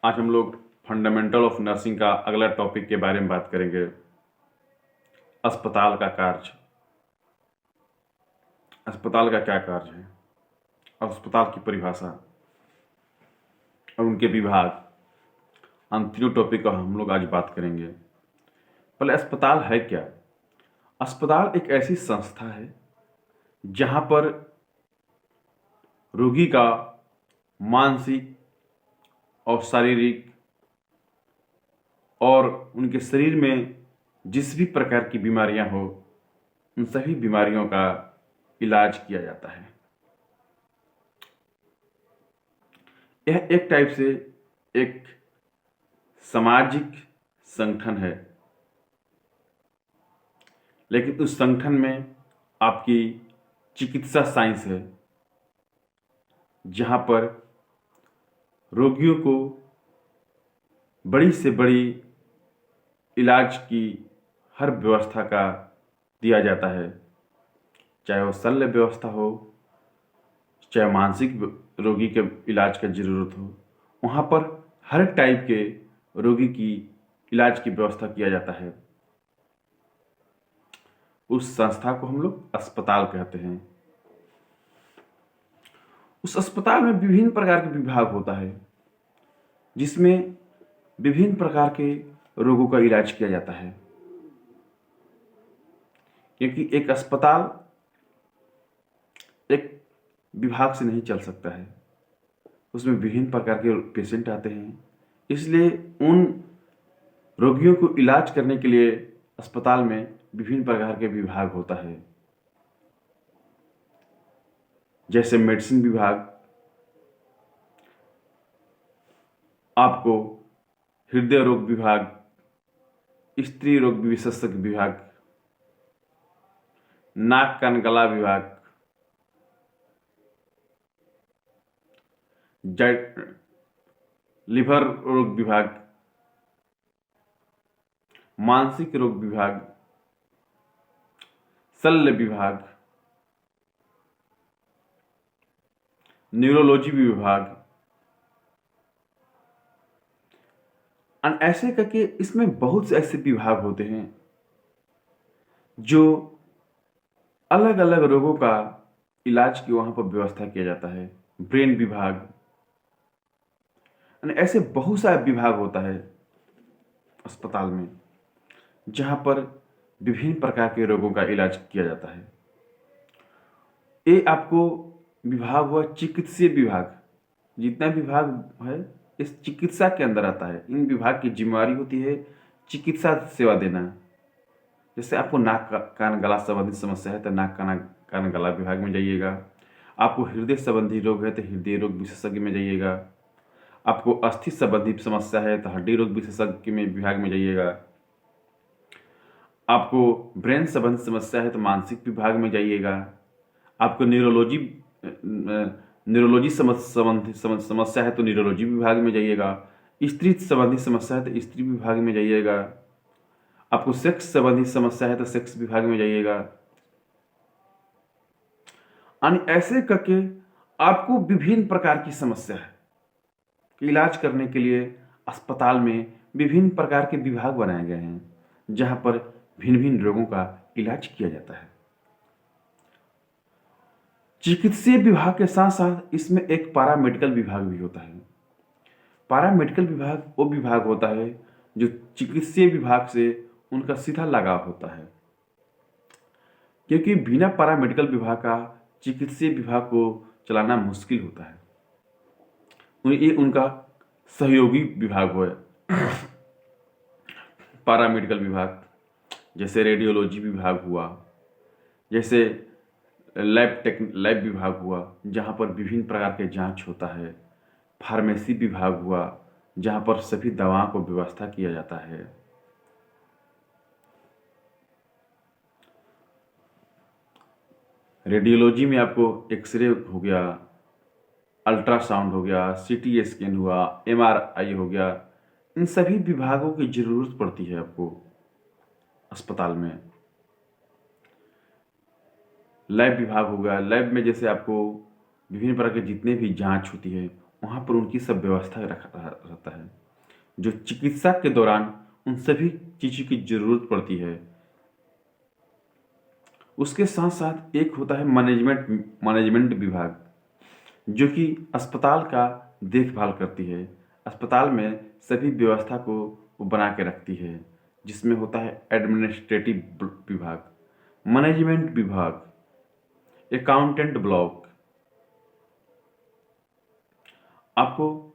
आज हम लोग फंडामेंटल ऑफ नर्सिंग का अगला टॉपिक के बारे में बात करेंगे। अस्पताल का कार्य। अस्पताल का क्या कार्य है, अस्पताल की परिभाषा और उनके विभाग, उन तीनों टॉपिक का हम लोग आज बात करेंगे। पहले अस्पताल है क्या। अस्पताल एक ऐसी संस्था है जहां पर रोगी का मानसिक और शारीरिक और उनके शरीर में जिस भी प्रकार की बीमारियां हो, उन सभी बीमारियों का इलाज किया जाता है। यह एक टाइप से एक सामाजिक संगठन है, लेकिन उस संगठन में आपकी चिकित्सा साइंस है, जहां पर रोगियों को बड़ी से बड़ी इलाज की हर व्यवस्था का दिया जाता है, चाहे वो शल्य व्यवस्था हो, चाहे मानसिक रोगी के इलाज का ज़रूरत हो। वहाँ पर हर टाइप के रोगी की इलाज की व्यवस्था किया जाता है। उस संस्था को हम लोग अस्पताल कहते हैं। उस अस्पताल में विभिन्न प्रकार के विभाग होता है, जिसमें विभिन्न प्रकार के रोगों का इलाज किया जाता है। क्योंकि एक अस्पताल एक विभाग से नहीं चल सकता है, उसमें विभिन्न प्रकार के पेशेंट आते हैं, इसलिए उन रोगियों को इलाज करने के लिए अस्पताल में विभिन्न प्रकार के विभाग होता है। जैसे मेडिसिन विभाग आपको हृदय रोग विभाग, स्त्री रोग विशेषज्ञ विभाग, नाक कान गला विभाग, लिवर रोग विभाग, मानसिक रोग विभाग, शल्य विभाग, न्यूरोलॉजी विभाग, ऐसे करके इसमें बहुत से ऐसे विभाग होते हैं जो अलग अलग रोगों का इलाज की वहां पर व्यवस्था किया जाता है। ब्रेन विभाग, ऐसे बहुत सारे विभाग होता है अस्पताल में, जहां पर विभिन्न प्रकार के रोगों का इलाज किया जाता है। ये आपको विभाग हुआ चिकित्सीय विभाग। जितना विभाग है इस चिकित्सा के अंदर आता है। इन विभाग की जिम्मेवारी होती है चिकित्सा सेवा देना। जैसे आपको नाक कान गला संबंधी समस्या है तो नाक कान गला विभाग में जाइएगा। आपको हृदय संबंधी रोग है तो हृदय रोग विशेषज्ञ में जाइएगा। आपको अस्थि संबंधी समस्या है तो हड्डी रोग विशेषज्ञ में विभाग में जाइएगा। आपको ब्रेन संबंधी समस्या है तो मानसिक विभाग में जाइएगा। आपको न्यूरोलॉजी संबंधी समस्या है तो न्यूरोलॉजी विभाग में जाइएगा। स्त्री संबंधी समस्या है तो स्त्री विभाग में जाइएगा। आपको सेक्स संबंधी समस्या है तो सेक्स विभाग में जाइएगा। ऐसे करके आपको विभिन्न प्रकार की समस्या है इलाज करने के लिए अस्पताल में विभिन्न प्रकार के विभाग बनाए गए हैं, जहां पर भिन्न भिन्न रोगों का इलाज किया जाता है। चिकित्सीय विभाग के साथ साथ इसमें एक पैरामेडिकल विभाग भी होता है। पैरामेडिकल विभाग वो विभाग होता है जो चिकित्सीय विभाग से उनका सीधा लगाव होता है, क्योंकि बिना पैरामेडिकल विभाग का चिकित्सीय विभाग को चलाना मुश्किल होता है। ये उनका सहयोगी विभाग है। पैरामेडिकल विभाग जैसे रेडियोलॉजी विभाग हुआ, जैसे लैब विभाग हुआ जहाँ पर विभिन्न प्रकार के जांच होता है। फार्मेसी विभाग हुआ जहाँ पर सभी दवाओं को व्यवस्था किया जाता है। रेडियोलॉजी में आपको एक्सरे हो गया, अल्ट्रासाउंड हो गया, सीटी स्कैन हुआ, एमआरआई हो गया, इन सभी विभागों की जरूरत पड़ती है आपको अस्पताल में। लैब विभाग हो गया, लैब में जैसे आपको विभिन्न प्रकार के जितने भी जांच होती है वहाँ पर उनकी सब व्यवस्था रहता है। जो चिकित्सा के दौरान उन सभी चीज़ों की ज़रूरत पड़ती है। उसके साथ साथ एक होता है मैनेजमेंट विभाग, जो कि अस्पताल का देखभाल करती है। अस्पताल में सभी व्यवस्था को वो बना के रखती है, जिसमें होता है एडमिनिस्ट्रेटिव विभाग, मैनेजमेंट विभाग, अकाउंटेंट ब्लॉक, आपको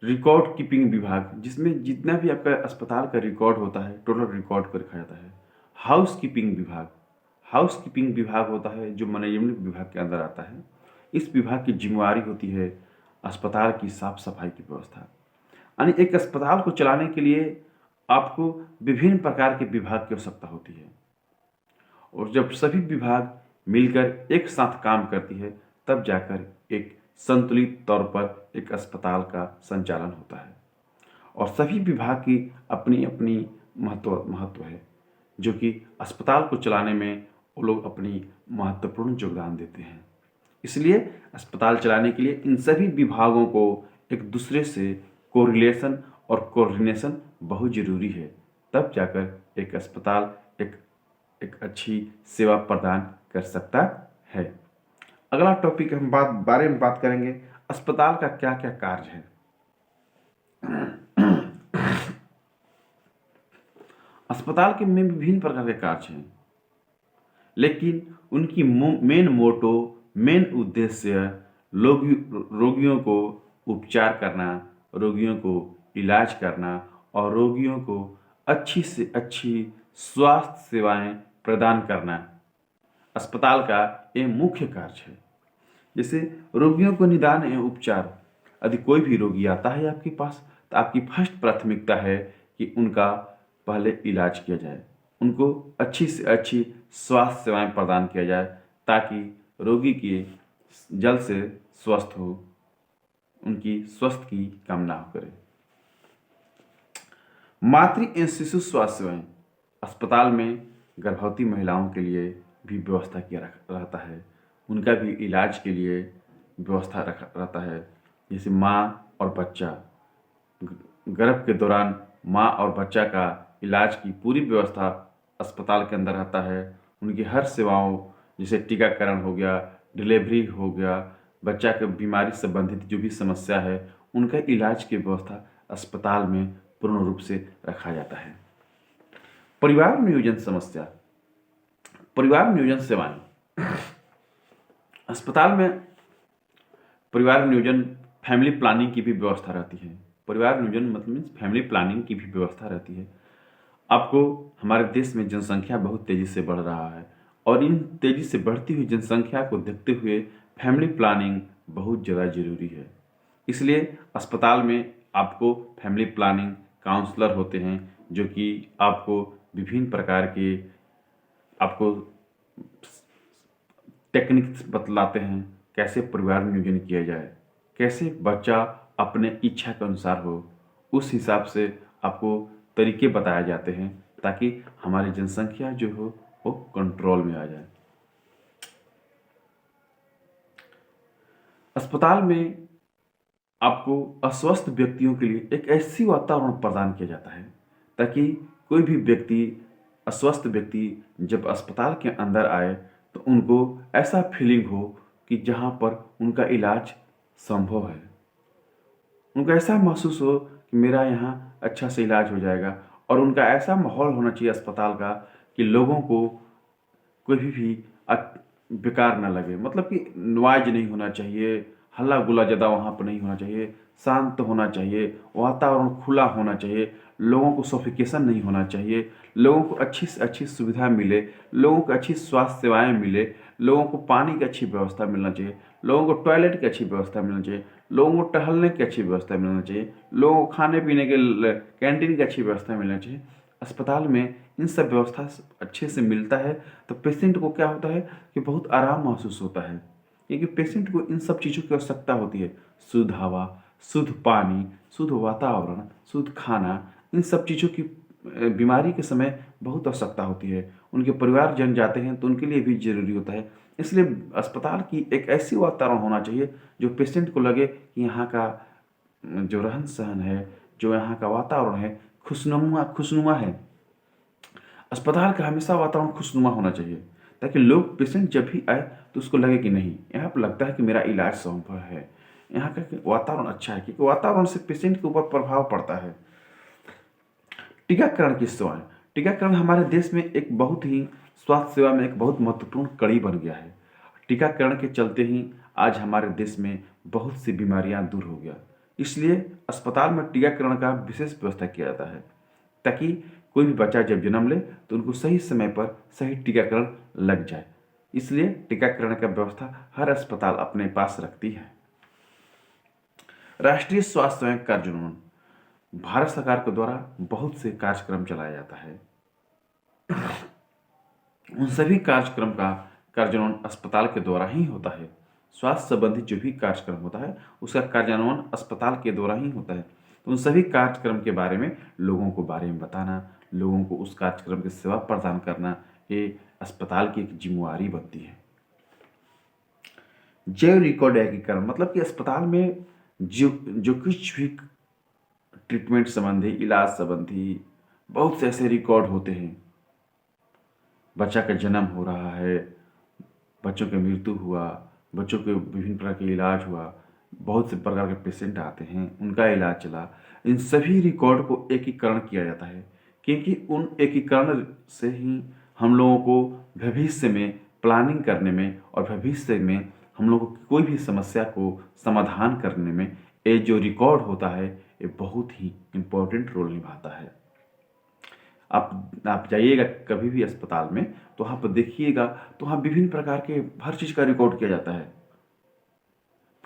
रिकॉर्ड कीपिंग विभाग, जिसमें जितना भी आपका अस्पताल का रिकॉर्ड होता है टोटल रिकॉर्ड को रखा जाता है। हाउस कीपिंग विभाग, हाउस कीपिंग विभाग होता है जो मैनेजमेंट विभाग के अंदर आता है। इस विभाग की जिम्मेवारी होती है अस्पताल की साफ सफाई की व्यवस्था। यानी एक अस्पताल को चलाने के लिए आपको विभिन्न प्रकार के विभाग की आवश्यकता होती है, और जब सभी विभाग मिलकर एक साथ काम करती है तब जाकर एक संतुलित तौर पर एक अस्पताल का संचालन होता है। और सभी विभाग की अपनी अपनी महत्व है, जो कि अस्पताल को चलाने में वो लोग अपनी महत्वपूर्ण योगदान देते हैं। इसलिए अस्पताल चलाने के लिए इन सभी विभागों को एक दूसरे से कोरिलेशन और कोऑर्डिनेशन बहुत ज़रूरी है, तब जाकर एक अस्पताल एक अच्छी सेवा प्रदान कर सकता है। अगला टॉपिक हम बारे में बात करेंगे, अस्पताल का क्या क्या कार्य है। अस्पताल के में विभिन्न प्रकार के कार्य हैं, लेकिन उनकी मेन उद्देश्य रोगियों को उपचार करना, रोगियों को इलाज करना और रोगियों को अच्छी से अच्छी स्वास्थ्य सेवाएं प्रदान करना अस्पताल का ये मुख्य कार्य है। जैसे रोगियों को निदान एवं उपचार, यदि कोई भी रोगी आता है आपके पास तो आपकी फर्स्ट प्राथमिकता है कि उनका पहले इलाज किया जाए, उनको अच्छी से अच्छी स्वास्थ्य सेवाएं प्रदान किया जाए, ताकि रोगी की जल्द से स्वस्थ हो, उनकी स्वस्थ की कामना करे। मातृ एवं शिशु स्वास्थ्य सेवाएं, अस्पताल में गर्भवती महिलाओं के लिए भी व्यवस्था किया रहता है, उनका भी इलाज के लिए व्यवस्था रहता है। जैसे माँ और बच्चा, गर्भ के दौरान माँ और बच्चा का इलाज की पूरी व्यवस्था अस्पताल के अंदर रहता है। उनकी हर सेवाओं, जैसे टीकाकरण हो गया, डिलीवरी हो गया, बच्चा के बीमारी संबंधित जो भी समस्या है, उनका इलाज की व्यवस्था अस्पताल में पूर्ण रूप से रखा जाता है। परिवार नियोजन समस्या, परिवार नियोजन सेवाएं, अस्पताल में परिवार नियोजन फैमिली प्लानिंग की भी व्यवस्था रहती है। परिवार नियोजन मतलब फैमिली प्लानिंग की भी व्यवस्था रहती है। आपको हमारे देश में जनसंख्या बहुत तेज़ी से बढ़ रहा है, और इन तेज़ी से बढ़ती हुई जनसंख्या को देखते हुए फैमिली प्लानिंग बहुत ज़्यादा ज़रूरी है। इसलिए अस्पताल में आपको फैमिली प्लानिंग काउंसलर होते हैं, जो कि आपको विभिन्न प्रकार के आपको टेक्निक्स बतलाते हैं, कैसे परिवार नियोजन किया जाए, कैसे बच्चा अपने इच्छा के अनुसार हो, उस हिसाब से आपको तरीके बताए जाते हैं, ताकि हमारी जनसंख्या जो हो वो कंट्रोल में आ जाए। अस्पताल में आपको अस्वस्थ व्यक्तियों के लिए एक ऐसी वातावरण प्रदान किया जाता है, ताकि कोई भी व्यक्ति, अस्वस्थ व्यक्ति जब अस्पताल के अंदर आए तो उनको ऐसा फीलिंग हो कि जहाँ पर उनका इलाज संभव है, उनको ऐसा महसूस हो कि मेरा यहाँ अच्छा से इलाज हो जाएगा। और उनका ऐसा माहौल होना चाहिए अस्पताल का कि लोगों को कोई भी बेकार ना लगे, मतलब कि नॉइज नहीं होना चाहिए, हल्ला गुल्ला ज़्यादा वहाँ पर नहीं होना चाहिए, शांत होना चाहिए, वातावरण खुला होना चाहिए, लोगों को सफोकेशन नहीं होना चाहिए, लोगों को अच्छी से अच्छी सुविधा मिले, लोगों को अच्छी स्वास्थ्य सेवाएं मिले, लोगों को पानी की अच्छी व्यवस्था मिलना चाहिए, लोगों को टॉयलेट की अच्छी व्यवस्था मिलना चाहिए, लोगों को टहलने की अच्छी व्यवस्था मिलना चाहिए, लोगों को खाने पीने के कैंटीन की अच्छी व्यवस्था मिलना चाहिए। अस्पताल में इन सब व्यवस्था अच्छे से मिलता है तो पेशेंट को क्या होता है कि बहुत आराम महसूस होता है, क्योंकि पेशेंट को इन सब चीज़ों की आवश्यकता होती है। शुद्ध हवा, शुद्ध पानी, शुद्ध वातावरण, शुद्ध खाना, इन सब चीज़ों की बीमारी के समय बहुत आवश्यकता होती है। उनके परिवारजन जाते हैं तो उनके लिए भी जरूरी होता है। इसलिए अस्पताल की एक ऐसी वातावरण होना चाहिए जो पेशेंट को लगे कि यहाँ का जो रहन सहन है, जो यहाँ का वातावरण है, खुशनुमा है। अस्पताल का हमेशा वातावरण खुशनुमा होना चाहिए, ताकि लोग, पेशेंट जब भी आए तो उसको लगे कि नहीं, यहाँ पर लगता है कि मेरा इलाज संभव है, यहाँ का वातावरण अच्छा है, क्योंकि वातावरण से पेशेंट के ऊपर प्रभाव पड़ता है। टीकाकरण की सेवाएं। टीकाकरण हमारे देश में एक बहुत ही, स्वास्थ्य सेवा में एक बहुत महत्वपूर्ण कड़ी बन गया है। टीकाकरण के चलते ही आज हमारे देश में बहुत सी बीमारियां दूर हो गया। इसलिए अस्पताल में टीकाकरण का विशेष व्यवस्था किया जाता है, ताकि कोई भी बच्चा जब जन्म ले तो उनको सही समय पर सही टीकाकरण लग जाए। इसलिए टीकाकरण का व्यवस्था हर अस्पताल अपने पास रखती है। राष्ट्रीय स्वास्थ्य सेवा कार्यान्वयन। भारत सरकार के द्वारा बहुत से कार्यक्रम चलाया जाता है। उन सभी कार्यक्रम का कार्यान्वयन अस्पताल के द्वारा ही होता है। स्वास्थ्य संबंधी जो भी कार्यक्रम होता है उसका कार्यान्वयन अस्पताल के द्वारा ही होता है। तो उन सभी कार्यक्रम के बारे में लोगों को बारे में बताना, लोगों को उस कार्यक्रम की सेवा प्रदान करना, ये अस्पताल की एक जिम्मेवारी बनती है। जैव रिकॉर्ड एकीकरण, मतलब कि अस्पताल में जो कुछ भी ट्रीटमेंट संबंधी, इलाज संबंधी बहुत से ऐसे रिकॉर्ड होते हैं। बच्चा का जन्म हो रहा है, बच्चों की मृत्यु हुआ, बच्चों के विभिन्न प्रकार के इलाज हुआ, बहुत से प्रकार के पेशेंट आते हैं, उनका इलाज चला, इन सभी रिकॉर्ड को एकीकरण किया जाता है, क्योंकि उन एकीकरण से ही हम लोगों को भविष्य में प्लानिंग करने में और भविष्य में हम लोगों की कोई भी समस्या को समाधान करने में ये जो रिकॉर्ड होता है ये बहुत ही इम्पोर्टेंट रोल निभाता है। आप जाइएगा कभी भी अस्पताल में तो वहाँ पर देखिएगा तो वहाँ विभिन्न प्रकार के हर चीज़ का रिकॉर्ड किया जाता है।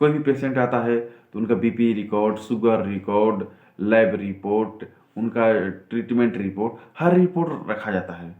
कोई भी पेशेंट आता है तो उनका BP record, sugar record, lab report, उनका ट्रीटमेंट रिपोर्ट, हर रिपोर्ट रखा जाता है।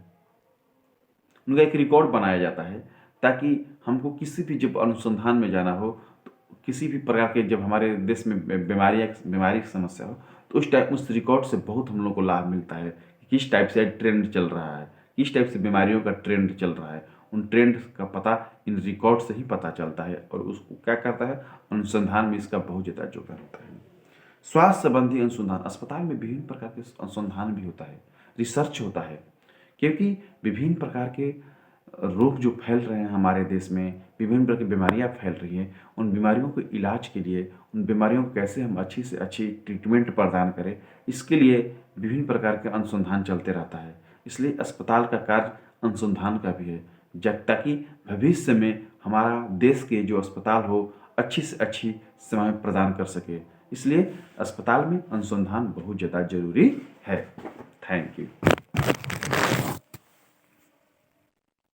उनका एक रिकॉर्ड बनाया जाता है, ताकि हमको किसी भी जब अनुसंधान में जाना हो, तो किसी भी प्रकार के जब हमारे देश में बीमारी की समस्या हो, तो उस रिकॉर्ड से बहुत हम लोग को लाभ मिलता है। किस टाइप से ट्रेंड चल रहा है, किस टाइप से बीमारियों का ट्रेंड चल रहा है, उन ट्रेंड का पता इन रिकॉर्ड से ही पता चलता है। और उसको क्या करता है, अनुसंधान में इसका बहुत ज़्यादा योगदान होता है। स्वास्थ्य संबंधी अनुसंधान। अस्पताल में विभिन्न प्रकार के अनुसंधान भी होता है, रिसर्च होता है, क्योंकि विभिन्न प्रकार के रोग जो फैल रहे हैं हमारे देश में, विभिन्न प्रकार की बीमारियां फैल रही हैं, उन बीमारियों के इलाज के लिए, उन बीमारियों को कैसे हम अच्छी से अच्छी ट्रीटमेंट प्रदान करें, इसके लिए विभिन्न प्रकार के अनुसंधान चलते रहता है। इसलिए अस्पताल का कार्य अनुसंधान का भी है, जब ताकि भविष्य में हमारा देश के जो अस्पताल हो अच्छी से अच्छी सेवाएं प्रदान कर सके। इसलिए अस्पताल में अनुसंधान बहुत ज़्यादा जरूरी है। Thank you.